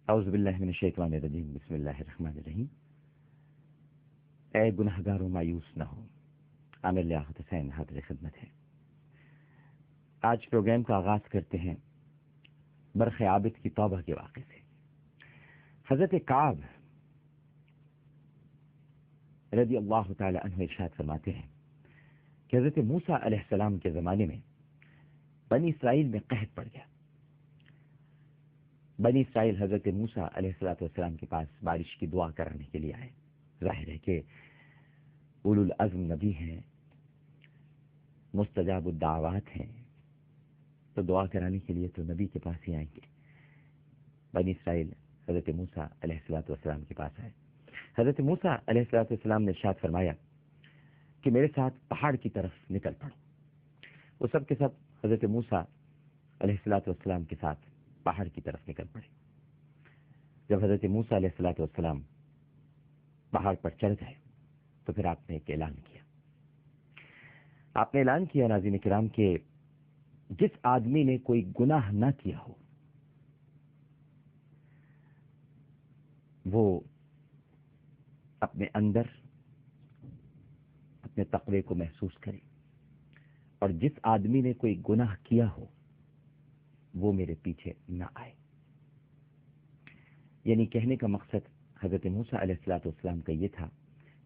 اعوذ باللہ من الشیطان الرجیم، بسم اللہ الرحمن الرحیم۔ اے گناہگاروں مایوس نہ ہو، عامر لیاقت حسین حاضر خدمت ہے۔ آج پروگرام کا آغاز کرتے ہیں برخ عابد کی توبہ کے واقعے سے۔ حضرت کعب رضی اللہ تعالی عنہ ارشاد فرماتے ہیں کہ حضرت موسیٰ علیہ السلام کے زمانے میں بنی اسرائیل میں قحط پڑ گیا۔ بنی اسرائیل حضرت موسیٰ علیہ السلام کے پاس بارش کی دعا کرانے کے لیے آئے۔ ظاہر ہے کہ اولو العزم نبی ہیں، مستجاب الدعوات ہیں، تو دعا کرانے کے لیے تو نبی کے پاس ہی آئیں گے۔ بنی اسرائیل حضرت موسیٰ علیہ السلام کے پاس آئے۔ حضرت موسیٰ علیہ السلام نے ارشاد فرمایا کہ میرے ساتھ پہاڑ کی طرف نکل پڑو۔ وہ سب کے سب حضرت موسیٰ علیہ السلام کے ساتھ پہاڑ کی طرف نکل پڑے۔ جب حضرت موسیٰ علیہ السلام پہاڑ پر چڑھ گئے تو پھر آپ نے ایک اعلان کیا۔ آپ نے اعلان کیا ناظرین کرام کہ جس آدمی نے کوئی گناہ نہ کیا ہو وہ اپنے اندر اپنے تقوی کو محسوس کرے، اور جس آدمی نے کوئی گناہ کیا ہو وہ میرے پیچھے نہ آئے۔ یعنی کہنے کا مقصد حضرت موسیٰ علیہ السلام کا یہ تھا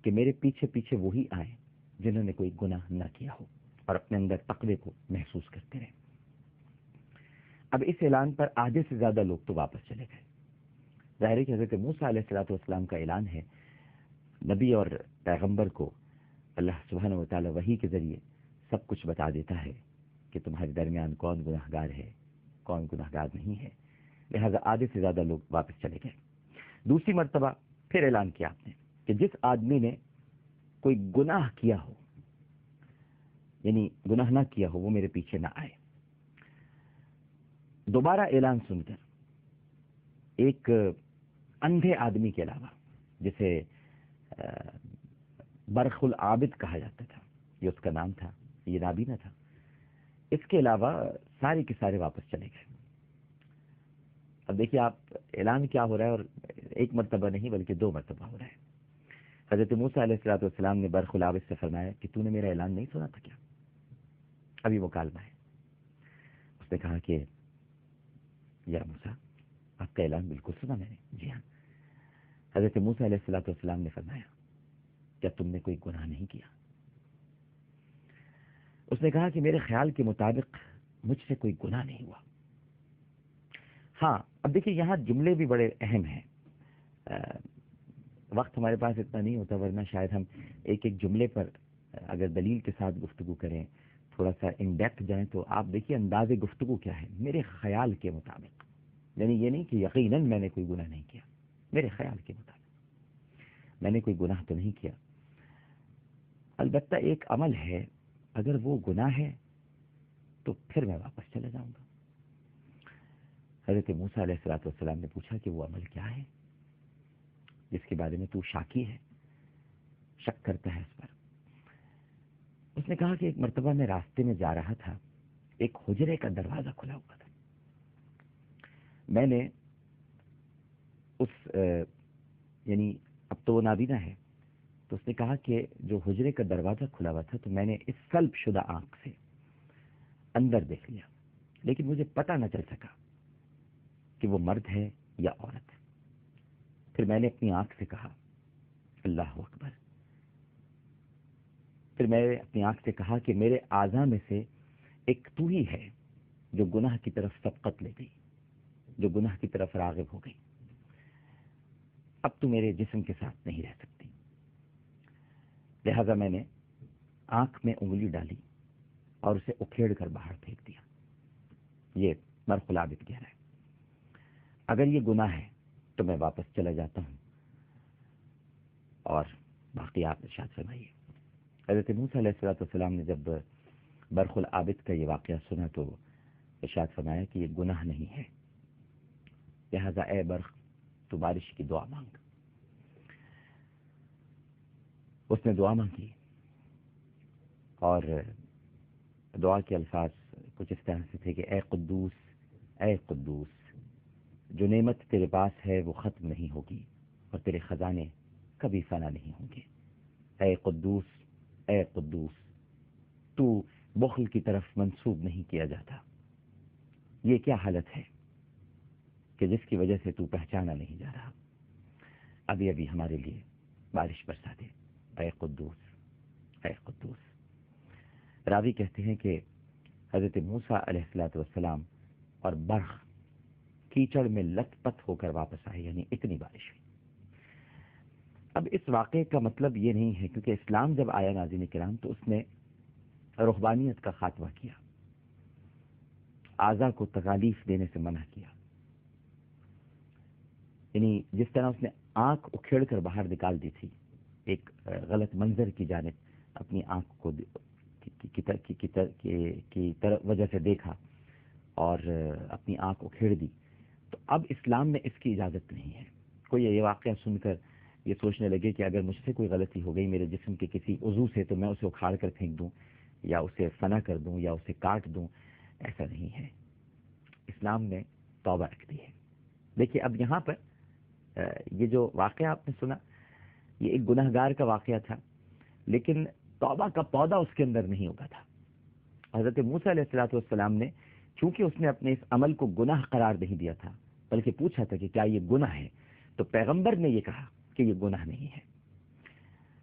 کہ میرے پیچھے پیچھے وہی آئے جنہوں نے کوئی گناہ نہ کیا ہو اور اپنے اندر تقوی کو محسوس کرتے رہے۔ اب اس اعلان پر آدھے سے زیادہ لوگ تو واپس چلے گئے۔ ظاہر ہے کہ حضرت موسیٰ علیہ السلام کا اعلان ہے، نبی اور پیغمبر کو اللہ سبحانہ و تعالی وحی کے ذریعے سب کچھ بتا دیتا ہے کہ تمہارے درمیان کون گناہگار ہے، کون گناہگار نہیں ہے، لہذا آدھے سے زیادہ لوگ واپس چلے گئے۔ دوسری مرتبہ پھر اعلان کیا آپ نے کہ جس آدمی نے کوئی گناہ کیا ہو، یعنی گناہ نہ کیا ہو، وہ میرے پیچھے نہ آئے۔ دوبارہ اعلان سن کر ایک اندھے آدمی کے علاوہ، جسے برخ العابد کہا جاتا تھا، یہ اس کا نام تھا، یہ نابینا تھا، اس کے علاوہ سارے کے سارے واپس چلے گئے۔ اب دیکھیے آپ، اعلان کیا ہو رہا ہے، اور ایک مرتبہ نہیں بلکہ دو مرتبہ ہو رہا ہے۔ حضرت موسیٰ علیہ السلام نے برخ العابد سے فرمایا کہ تو نے میرا اعلان نہیں سنا تھا کیا؟ ابھی مکالمہ ہے۔ اس نے کہا کہ یا موسیٰ، آپ کا اعلان بالکل سنا میں نے۔ جی ہاں۔ حضرت موسیٰ علیہ السلام نے فرمایا کیا تم نے کوئی گناہ نہیں کیا؟ اس نے کہا کہ میرے خیال کے مطابق مجھ سے کوئی گناہ نہیں ہوا۔ ہاں، اب دیکھیے یہاں جملے بھی بڑے اہم ہیں۔ وقت ہمارے پاس اتنا نہیں ہوتا، ورنہ شاید ہم ایک ایک جملے پر اگر دلیل کے ساتھ گفتگو کریں، تھوڑا سا ان ڈیپتھ جائیں، تو آپ دیکھیے انداز گفتگو کیا ہے، میرے خیال کے مطابق، یعنی یہ نہیں کہ یقیناً میں نے کوئی گناہ نہیں کیا، میرے خیال کے مطابق میں نے کوئی گناہ تو نہیں کیا۔ البتہ ایک عمل ہے، اگر وہ گناہ ہے تو پھر میں واپس چلا جاؤں گا۔ حضرت موسیٰ علیہ السلام نے پوچھا کہ وہ عمل کیا ہے جس کے بارے میں تو شاکی ہے، شک کرتا ہے اس پر؟ اس نے کہا کہ ایک مرتبہ میں راستے میں جا رہا تھا، ایک حجرے کا دروازہ کھلا ہوا تھا، میں نے یعنی اب تو وہ نابینا ہے، تو اس نے کہا کہ جو حجرے کا دروازہ کھلا ہوا تھا تو میں نے اس سلب شدہ آنکھ سے اندر دیکھ لیا، لیکن مجھے پتہ نہ چل سکا کہ وہ مرد ہے یا عورت ہے۔ پھر میں نے اپنی آنکھ سے کہا اللہ اکبر۔ پھر میں نے اپنی آنکھ سے کہا کہ میرے اعضاء میں سے ایک تو ہی ہے جو گناہ کی طرف سبقت لے گئی، جو گناہ کی طرف راغب ہو گئی، اب تو میرے جسم کے ساتھ نہیں رہ سکتی۔ لہذا میں نے آنکھ میں انگلی ڈالی اور اسے اکھیڑ کر باہر پھینک دیا۔ یہ برخ العابد کہہ رہا ہے، اگر یہ گناہ ہے تو میں واپس چلا جاتا ہوں، اور باقی آپ ارشاد فرمائیے۔ حضرت موسیٰ علیہ السلام نے جب برخ العابد کا یہ واقعہ سنا تو ارشاد فرمایا کہ یہ گناہ نہیں ہے، لہذا اے برخ تو بارش کی دعا مانگ۔ اس نے دعا مانگی، اور دعا کے الفاظ کچھ اس طرح سے تھے کہ اے قدوس، اے قدوس، جو نعمت تیرے پاس ہے وہ ختم نہیں ہوگی اور تیرے خزانے کبھی فنا نہیں ہوں گے۔ اے قدوس، اے قدوس، تو بخل کی طرف منسوب نہیں کیا جاتا۔ یہ کیا حالت ہے کہ جس کی وجہ سے تو پہچانا نہیں جا رہا؟ ابھی ابھی ہمارے لیے بارش برسا دے، اے قدوس، اے قدوس۔ راوی کہتے ہیں کہ حضرت موسیٰ علیہ السلام اور برق کیچڑ میں لت پت ہو کر واپس آئے، یعنی اتنی بارش ہوئی۔ اب اس واقعے کا مطلب یہ نہیں ہے، کیونکہ اسلام جب آیا ناظرین کرام تو اس نے رہبانیت کا خاتمہ کیا، اعضا کو تکالیف دینے سے منع کیا، یعنی جس طرح اس نے آنکھ اکھیڑ کر باہر نکال دی تھی، ایک غلط منظر کی جانب اپنی آنکھ کو کی وجہ سے دیکھا اور اپنی آنکھ اکھیڑ دی، تو اب اسلام میں اس کی اجازت نہیں ہے۔ کوئی یہ واقعہ سن کر یہ سوچنے لگے کہ اگر مجھ سے کوئی غلطی ہو گئی میرے جسم کے کسی عضو سے تو میں اسے اکھاڑ کر پھینک دوں یا اسے فنا کر دوں یا اسے کاٹ دوں، ایسا نہیں ہے۔ اسلام نے توبہ رکھ دی ہے۔ دیکھیے اب یہاں پر یہ جو واقعہ آپ نے سنا یہ ایک گناہگار کا واقعہ تھا، لیکن توبہ کا پودا اس کے اندر نہیں اگا تھا۔ حضرت موسیٰ علیہ السلام نے چونکہ اس نے اپنے اس عمل کو گناہ قرار نہیں دیا تھا بلکہ پوچھا تھا کہ کیا یہ گناہ ہے، تو پیغمبر نے یہ کہا کہ یہ گناہ نہیں ہے۔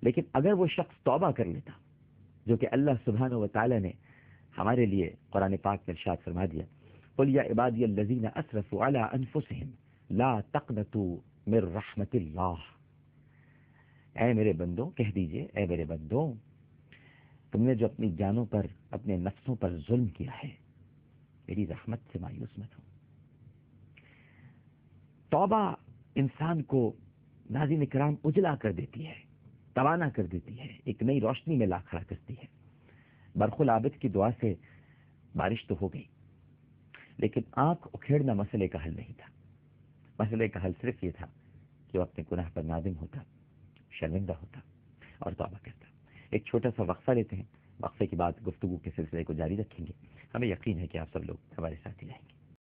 لیکن اگر وہ شخص توبہ کر لیتا، جو کہ اللہ سبحانہ و تعالی نے ہمارے لیے قرآن پاک میں ارشاد فرما دیا، قل یا عبادی الذین اسرفوا علی انفسہم لا تقنطوا من رحمت اللہ، اے میرے بندوں، کہہ دیجئے اے میرے بندوں، تم نے جو اپنی جانوں پر اپنے نفسوں پر ظلم کیا ہے، میری رحمت سے مایوس مت ہو۔ توبہ انسان کو ناظرین کرام اجلا کر دیتی ہے، توانا کر دیتی ہے، ایک نئی روشنی میں لا کھڑا کرتی ہے۔ برق العابد کی دعا سے بارش تو ہو گئی، لیکن آنکھ اکھیڑنا مسئلے کا حل نہیں تھا۔ مسئلے کا حل صرف یہ تھا کہ وہ اپنے گناہ پر نادم ہوتا، شرمندہ ہوتا اور توبہ کرتا۔ ایک چھوٹا سا وقفہ لیتے ہیں، وقفے کے بعد گفتگو کے سلسلے کو جاری رکھیں گے۔ ہمیں یقین ہے کہ آپ سب لوگ ہمارے ساتھ ہی رہیں گے۔